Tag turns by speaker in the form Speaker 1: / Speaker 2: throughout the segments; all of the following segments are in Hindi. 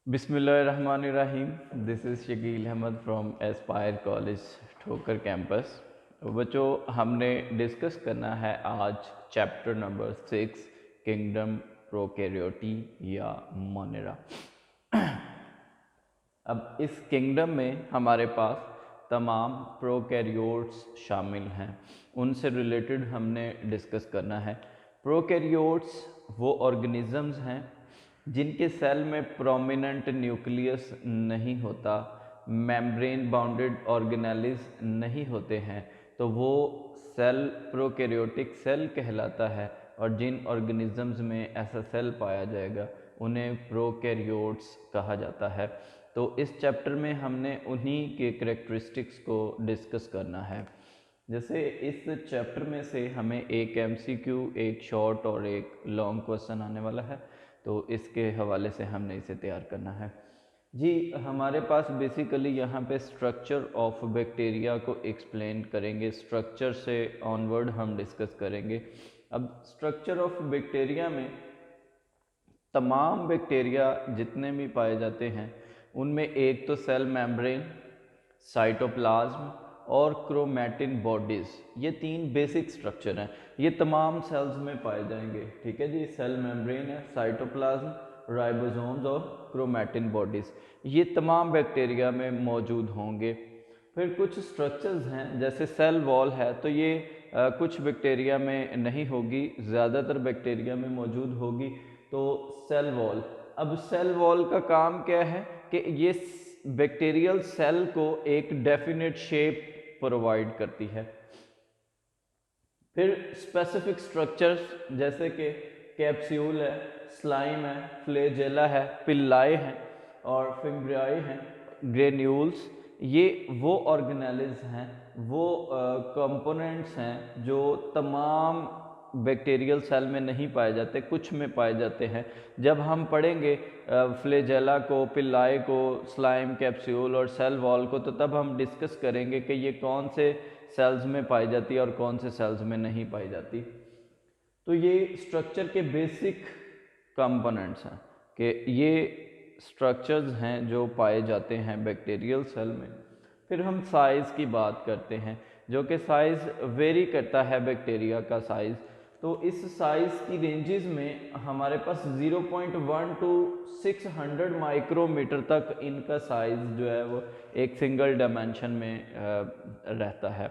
Speaker 1: बिस्मिल्लाहिर्रहमानिर्रहीम। This is Shakeel Ahmed from Aspire college Thokar campus. बच्चों, हमने डिस्कस करना है आज चैप्टर नंबर 6 किंगडम प्रोकैरियोटी या मोनेरा। अब इस किंगडम में हमारे पास तमाम प्रोकैरियोट्स शामिल हैं, उनसे रिलेटेड हमने डिस्कस करना है। प्रोकैरियोट्स वो ऑर्गेनिजम्स हैं जिनके सेल में प्रोमिनेंट न्यूक्लियस नहीं होता, मेम्ब्रेन बाउंडेड ऑर्गेनेलिज नहीं होते हैं, तो वो सेल प्रोकैरियोटिक सेल कहलाता है। और जिन ऑर्गेनिजम्स में ऐसा सेल पाया जाएगा उन्हें प्रोकैरियोट्स कहा जाता है। तो इस चैप्टर में हमने उन्हीं के करैक्टरिस्टिक्स को डिस्कस करना है। जैसे इस चैप्टर में से हमें एक एमसीक्यू, एक शॉर्ट और एक लॉन्ग क्वेश्चन आने वाला है, तो इसके हवाले से हमने इसे तैयार करना है। जी, हमारे पास बेसिकली यहाँ पे स्ट्रक्चर ऑफ बैक्टीरिया को एक्सप्लेन करेंगे, स्ट्रक्चर से ऑनवर्ड हम डिस्कस करेंगे। अब स्ट्रक्चर ऑफ बैक्टीरिया में तमाम बैक्टीरिया जितने भी पाए जाते हैं उनमें एक तो सेल मेम्ब्रेन, साइटोप्लाज्म और क्रोमैटिन बॉडीज़, ये तीन बेसिक स्ट्रक्चर हैं। ये तमाम सेल्स में पाए जाएंगे। ठीक है जी, सेल मेम्ब्रेन है, साइटोप्लाज्म, राइबोसोम्स और क्रोमैटिन बॉडीज़, ये तमाम बैक्टीरिया में मौजूद होंगे। फिर कुछ स्ट्रक्चर्स हैं जैसे सेल वॉल है, तो ये कुछ बैक्टीरिया में नहीं होगी, ज़्यादातर बैक्टीरिया में मौजूद होगी। तो सेल वॉल, अब सेल वॉल का काम क्या है कि ये बैक्टीरियल सेल को एक डेफिनेट शेप प्रोवाइड करती है। फिर स्पेसिफिक स्ट्रक्चर्स जैसे कि कैप्सूल है, स्लाइम है, फ्लैजेला है, पिल्लाए हैं और फिम्ब्रियाई हैं, ग्रेन्यूल्स, ये वो ऑर्गेनेल्स हैं, वो कंपोनेंट्स हैं जो तमाम बैक्टीरियल सेल में नहीं पाए जाते, कुछ में पाए जाते हैं। जब हम पढ़ेंगे फ्लैजेला को, पिल्लाए को, स्लाइम, कैप्सूल और सेल वॉल को, तो तब हम डिस्कस करेंगे कि ये कौन से सेल्स में पाई जाती है और कौन से सेल्स में नहीं पाई जाती। तो ये स्ट्रक्चर के बेसिक कंपोनेंट्स हैं कि ये स्ट्रक्चर्स हैं जो पाए जाते हैं बैक्टीरियल सेल में। फिर हम साइज़ की बात करते हैं, जो कि साइज़ वेरी करता है बैक्टीरिया का साइज़। तो इस साइज़ की रेंजेस में हमारे पास 0.1 टू 600 माइक्रोमीटर तक इनका साइज़ जो है वो एक सिंगल डायमेंशन में रहता है।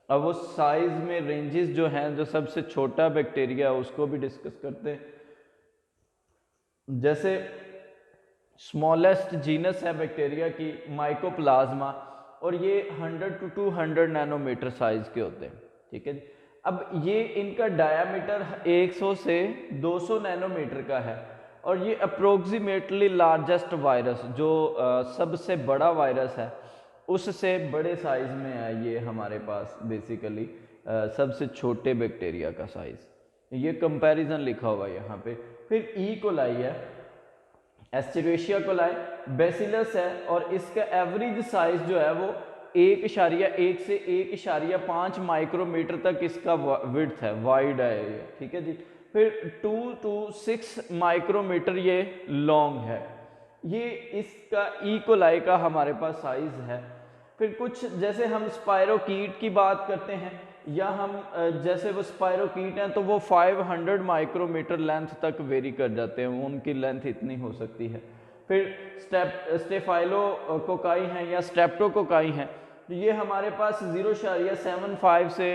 Speaker 1: अब वो साइज़ में रेंजेस जो हैं, जो सबसे छोटा बैक्टीरिया उसको भी डिस्कस करते हैं। जैसे स्मॉलेस्ट जीनस है बैक्टीरिया की माइकोप्लाज्मा, और ये 100 टू 200 नैनोमीटर साइज़ के होते हैं। ठीक है, अब ये इनका डायामीटर 100 से 200 नैनोमीटर का है, और ये अप्रोक्सीमेटली लार्जेस्ट वायरस, जो सबसे बड़ा वायरस है, उससे बड़े साइज़ में है ये हमारे पास बेसिकली सबसे छोटे बैक्टीरिया का साइज़। ये कंपैरिजन लिखा हुआ है यहाँ पे। फिर ई कोलाई है, एस्चेरिशिया कोलाई, बेसिलस है, और इसका एवरेज साइज जो है वो 1.1 से 1.5 माइक्रोमीटर तक इसका विड्थ है, वाइड है ये। ठीक है जी। फिर 2 टू 6 माइक्रोमीटर ये लॉन्ग है। ये इसका ई कोलाई का हमारे पास साइज है। फिर कुछ जैसे हम स्पायरोकीट की बात करते हैं, या हम जैसे वो स्पायरोकीट हैं तो वो 500 माइक्रोमीटर लेंथ तक वेरी कर जाते हैं, उनकी लेंथ इतनी हो सकती है। फिर स्टेफाइलोकोकाई हैं या स्ट्रेप्टोकोकाई हैं, तो ये हमारे पास 0.75 से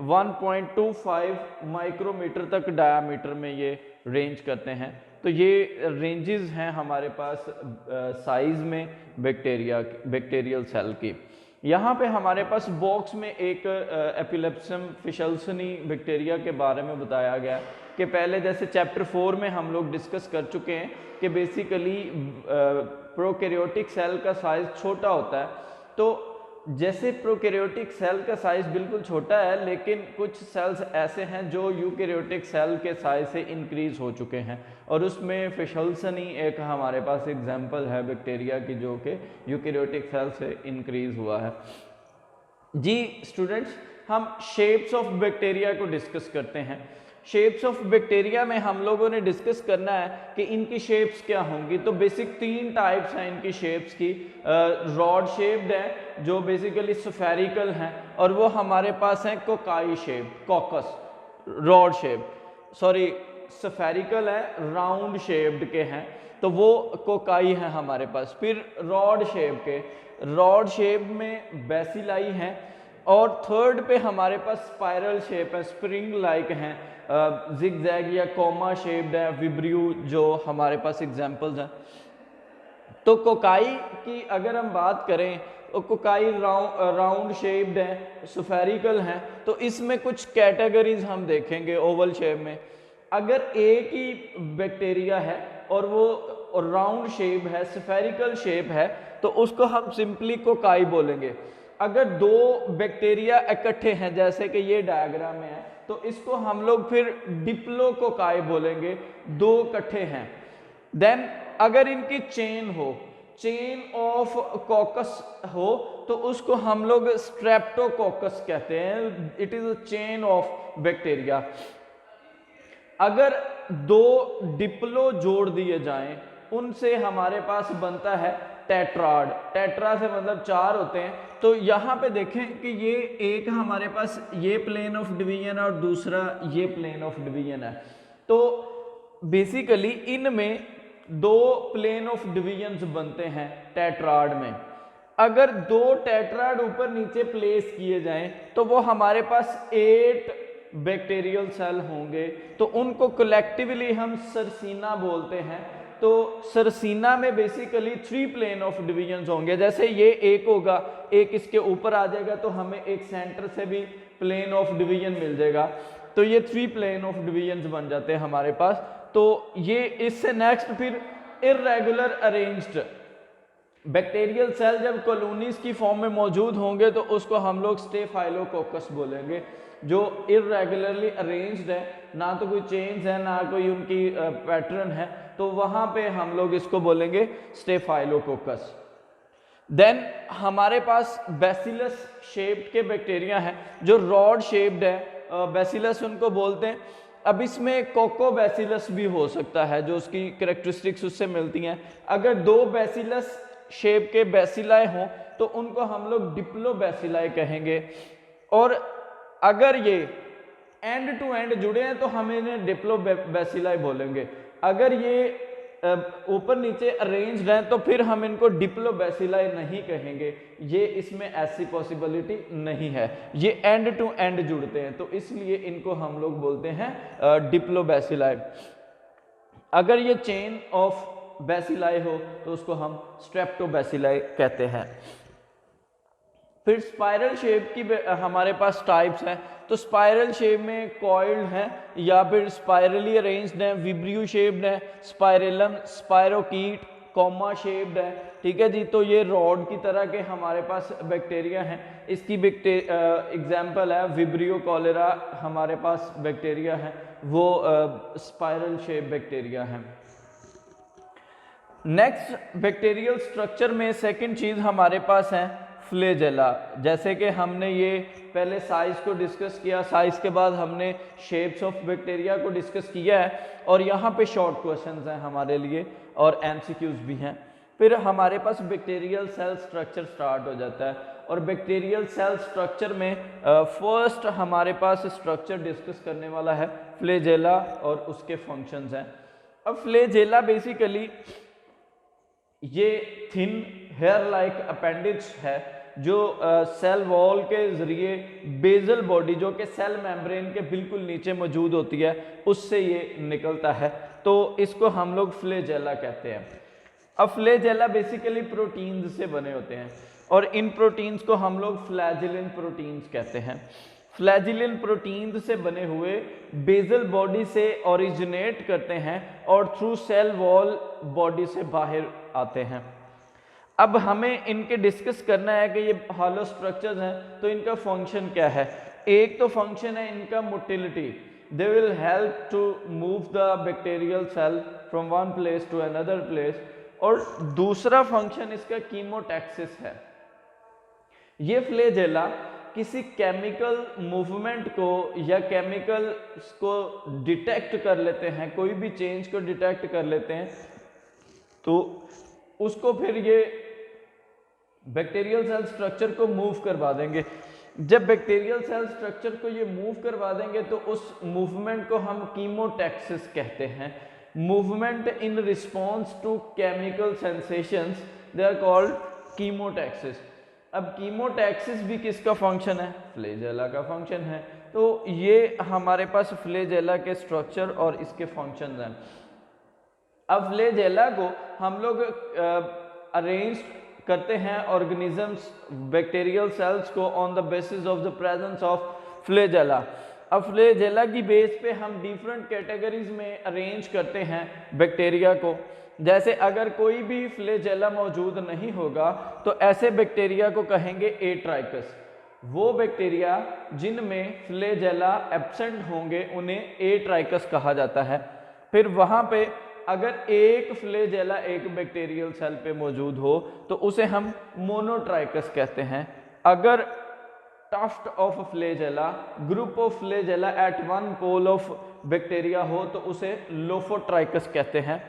Speaker 1: 1.25 माइक्रोमीटर तक डायामीटर में ये रेंज करते हैं। तो ये रेंजेस हैं हमारे पास साइज़ में बैक्टीरियल सेल की। यहाँ पे हमारे पास बॉक्स में एक एपिलेप्सम फिशल्सनी बैक्टीरिया के बारे में बताया गया कि पहले जैसे चैप्टर 4 में हम लोग डिस्कस कर चुके हैं कि बेसिकली प्रोकैरियोटिक सेल का साइज़ छोटा होता है। तो जैसे प्रोकैरियोटिक सेल का साइज़ बिल्कुल छोटा है, लेकिन कुछ सेल्स ऐसे हैं जो यूकैरियोटिक सेल के साइज़ से इंक्रीज़ हो चुके हैं, और उसमें फिशल्सनी एक हमारे पास एग्जांपल है बैक्टीरिया की जो कि यूकैरियोटिक सेल से इंक्रीज़ हुआ है। जी स्टूडेंट्स, हम शेप्स ऑफ बैक्टीरिया को डिस्कस करते हैं। शेप्स ऑफ बैक्टीरिया में हम लोगों ने डिस्कस करना है कि इनकी शेप्स क्या होंगी। तो बेसिक 3 टाइप्स हैं इनकी शेप्स की। रॉड शेप्ड है जो बेसिकली स्फेरिकल हैं, और वो हमारे पास है cocci shape, caucus rod shape, sorry spherical है, राउंड शेप्ड के हैं तो वो कोकाई है हमारे पास। फिर रॉड शेप के, रॉड शेप में बेसिलाई हैं, और थर्ड पे हमारे पास स्पाइरल शेप है, स्प्रिंग लाइक हैं, जिगजैग या कोमा शेप्ड है, विब्रियो जो हमारे पास एग्जांपल्स हैं। तो कोकाई की अगर हम बात करें तो कोकाई राउंड शेप्ड है, स्फेरिकल हैं, तो इसमें कुछ कैटेगरीज हम देखेंगे ओवल शेप में। अगर एक ही बैक्टीरिया है और वो राउंड शेप है, स्फेरिकल शेप है, तो उसको हम सिंपली कोकाई बोलेंगे। अगर 2 बैक्टीरिया इकट्ठे हैं जैसे कि ये डायग्राम में है, तो इसको हम लोग फिर डिप्लोकोकाई बोलेंगे, 2 इकट्ठे हैं। देन अगर इनकी चेन हो, चेन ऑफ कॉकस हो, तो उसको हम लोग स्ट्रेप्टोकोकस कहते हैं, it is a chain of bacteria. अगर 2 डिप्लो जोड़ दिए जाएं, उनसे हमारे पास बनता है टेट्राड। टेट्रा से मतलब 4 होते हैं। तो यहाँ पे देखें कि ये एक हमारे पास ये प्लेन ऑफ डिवीजन और दूसरा ये प्लेन ऑफ डिवीजन है। तो बेसिकली इनमें 2 प्लेन ऑफ डिवीजन्स बनते हैं टेट्राड में। अगर 2 टेट्राड ऊपर नीचे प्लेस किए जाएं तो वो हमारे पास 8 बैक्टीरियल सेल होंगे, तो उनको कलेक्टिवली हम सरसीना बोलते हैं। तो सरसीना में बेसिकली 3 प्लेन ऑफ डिवीजन्स होंगे। जैसे ये एक होगा, एक इसके ऊपर आ जाएगा, तो हमें एक सेंटर से भी प्लेन ऑफ डिवीजन मिल जाएगा। तो ये 3 प्लेन ऑफ डिवीजन्स बन जाते हैं हमारे पास। तो ये इससे नेक्स्ट फिर इर्रेगुलर अरेंज्ड बैक्टीरियल सेल जब कॉलोनीज की फॉर्म में मौजूद होंगे तो उसको हम लोग स्टेफाइलोकोकस बोलेंगे। जो इर्रेगुलरली अरेंज्ड है, ना तो कोई चेन्स है ना कोई उनकी पैटर्न है, तो वहां पे हम लोग इसको बोलेंगे स्टेफाइलोकोकस। देन हमारे पास बैसिलस शेप्ड के बैक्टीरिया हैं जो रॉड शेप्ड है, बैसिलस उनको बोलते हैं। अब इसमें कोको बैसिलस भी हो सकता है, जो उसकी कैरेक्टरिस्टिक्स उससे मिलती हैं। अगर 2 बैसिलस शेप के बैसिलाई हों तो उनको हम लोग डिप्लो बैसिलाई कहेंगे, और अगर ये एंड टू एंड जुड़े हैं तो हम इन्हें डिप्लो बैसिलाई बोलेंगे। अगर ये ऊपर नीचे अरेंज्ड हैं तो फिर हम इनको डिप्लो बैसिलाई नहीं कहेंगे, ये इसमें ऐसी पॉसिबिलिटी नहीं है। ये एंड टू एंड जुड़ते हैं तो इसलिए इनको हम लोग बोलते हैं डिप्लो बैसिलाई। अगर ये चेन ऑफ बैसिलाई हो तो उसको हम स्ट्रेप्टो बैसिलाई कहते हैं। फिर स्पाइरल शेप की हमारे पास टाइप्स हैं। तो स्पाइरल शेप में कॉइल्ड हैं या फिर स्पाइरली अरेंज्ड हैं, विब्रियो शेप्ड है, स्पाइरेलम, स्पायरोकीट, कॉमा शेप्ड है। ठीक है जी। तो ये रॉड की तरह के हमारे पास बैक्टीरिया हैं। इसकी एग्जाम्पल है विब्रियो कॉलेरा, हमारे पास बैक्टीरिया है वो स्पाइरल शेप बैक्टीरिया है। नेक्स्ट बैक्टीरियल स्ट्रक्चर में सेकंड चीज हमारे पास है फ्लैजेला। जैसे कि हमने ये पहले साइज को डिस्कस किया, साइज के बाद हमने शेप्स ऑफ बैक्टीरिया को डिस्कस किया है, और यहाँ पे शॉर्ट क्वेश्चंस हैं हमारे लिए और एमसीक्यूज भी हैं। फिर हमारे पास बैक्टीरियल सेल स्ट्रक्चर स्टार्ट हो जाता है, और बैक्टीरियल सेल स्ट्रक्चर में फर्स्ट हमारे पास स्ट्रक्चर डिस्कस करने वाला है फ्लैजेला और उसके फंक्शंस हैं। अब फ्लैजेला बेसिकली ये थिन हेयर लाइक अपेंडिक्स है जो सेल वॉल के जरिए बेजल बॉडी जो कि सेल मेम्ब्रेन के बिल्कुल नीचे मौजूद होती है उससे ये निकलता है, तो इसको हम लोग फ्लैजेला कहते हैं। अब फ्लैजेला बेसिकली प्रोटीन्स से बने होते हैं, और इन प्रोटीन्स को हम लोग फ्लैजिलिन प्रोटीन्स कहते हैं। फ्लैजिलिन प्रोटीन से बने हुए बेजल बॉडी से ओरिजिनेट करते हैं और थ्रू सेल वॉल बॉडी से बाहर आते हैं। अब हमें इनके डिस्कस करना है कि ये हॉलो स्ट्रक्चर्स हैं तो इनका फंक्शन क्या है। एक तो फंक्शन है इनका motility, they will help to move the bacterial cell from one place to another place, और दूसरा फंक्शन इसका कीमोटैक्सिस है। ये फ्लैजेला किसी केमिकल मूवमेंट को या केमिकल को डिटेक्ट कर लेते हैं, कोई भी चेंज को डिटेक्ट कर लेते हैं, तो उसको फिर ये बैक्टीरियल सेल स्ट्रक्चर को मूव करवा देंगे। जब बैक्टीरियल सेल स्ट्रक्चर को ये मूव करवा देंगे तो उस मूवमेंट को हम कीमोटैक्सिस कहते हैं। Movement in response to chemical sensations, they are called chemotaxis. अब कीमोटैक्सिस भी किसका फंक्शन है? फ्लैजेला का फंक्शन है। तो ये हमारे पास फ्लैजेला के स्ट्रक्चर और इसके फंक्शंस हैं। अब फ्लैजेला को हम लोग अरेंज करते हैं ऑर्गेनिजम्स, बैक्टीरियल सेल्स को on the basis of the presence of flagella. अब फ्लैजेला की बेस पे हम डिफरेंट कैटेगरीज में अरेंज करते हैं बैक्टीरिया को। जैसे अगर कोई भी फ्लैजेला मौजूद नहीं होगा तो ऐसे बैक्टीरिया को कहेंगे एट्राइकस। वो बैक्टीरिया जिनमें फ्लैजेला एब्सेंट होंगे उन्हें एट्राइकस कहा जाता है। फिर वहाँ पे अगर एक फ्लैजेला एक बैक्टीरियल सेल पे मौजूद हो तो उसे हम मोनोट्राइकस कहते हैं। अगर tuft of flagella, group of flagella at one pole of bacteria हो तो उसे लोफोट्राइकस कहते हैं।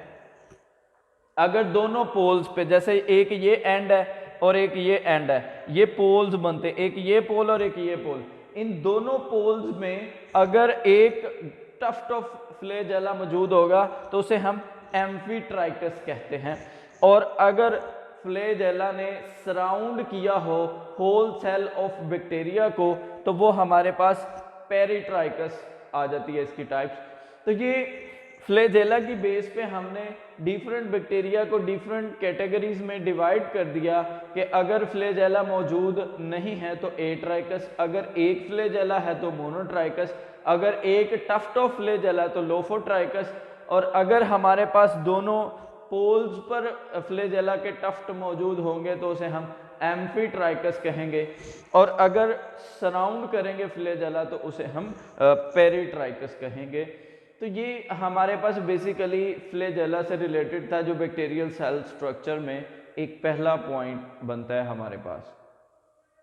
Speaker 1: अगर दोनों पोल्स पे, जैसे एक ये एंड है और एक ये एंड है, ये पोल्स बनते, एक ये पोल और एक ये पोल, इन दोनों पोल्स में अगर एक टफ्ट ऑफ फ्लैजेला मौजूद होगा तो उसे हम एम्फीट्राइकस कहते हैं। और अगर फ्लैजेला ने सराउंड किया हो होल सेल ऑफ बैक्टीरिया को तो वो हमारे पास पेरिट्राइकस आ जाती है इसकी टाइप्स। तो ये फ्लैजेला की बेस पे हमने डिफरेंट बैक्टीरिया को डिफरेंट कैटेगरीज में डिवाइड कर दिया कि अगर फ्लैजेला मौजूद नहीं है तो एट्राइकस, अगर एक फ्लैजेला है तो मोनोट्राइकस, अगर एक टफ्ट ऑफ फ्लैजेला तो लोफोट्राइकस, और अगर हमारे पास दोनों पोल्स पर फ्लैजेला के टफ्ट मौजूद होंगे तो उसे हम एम्फीट्राइकस कहेंगे, और अगर सराउंड करेंगे फ्लैजेला तो उसे हम पेरिट्राइकस कहेंगे। तो ये हमारे पास बेसिकली फ्लैजेला से रिलेटेड था जो बैक्टीरियल सेल स्ट्रक्चर में एक पहला पॉइंट बनता है हमारे पास।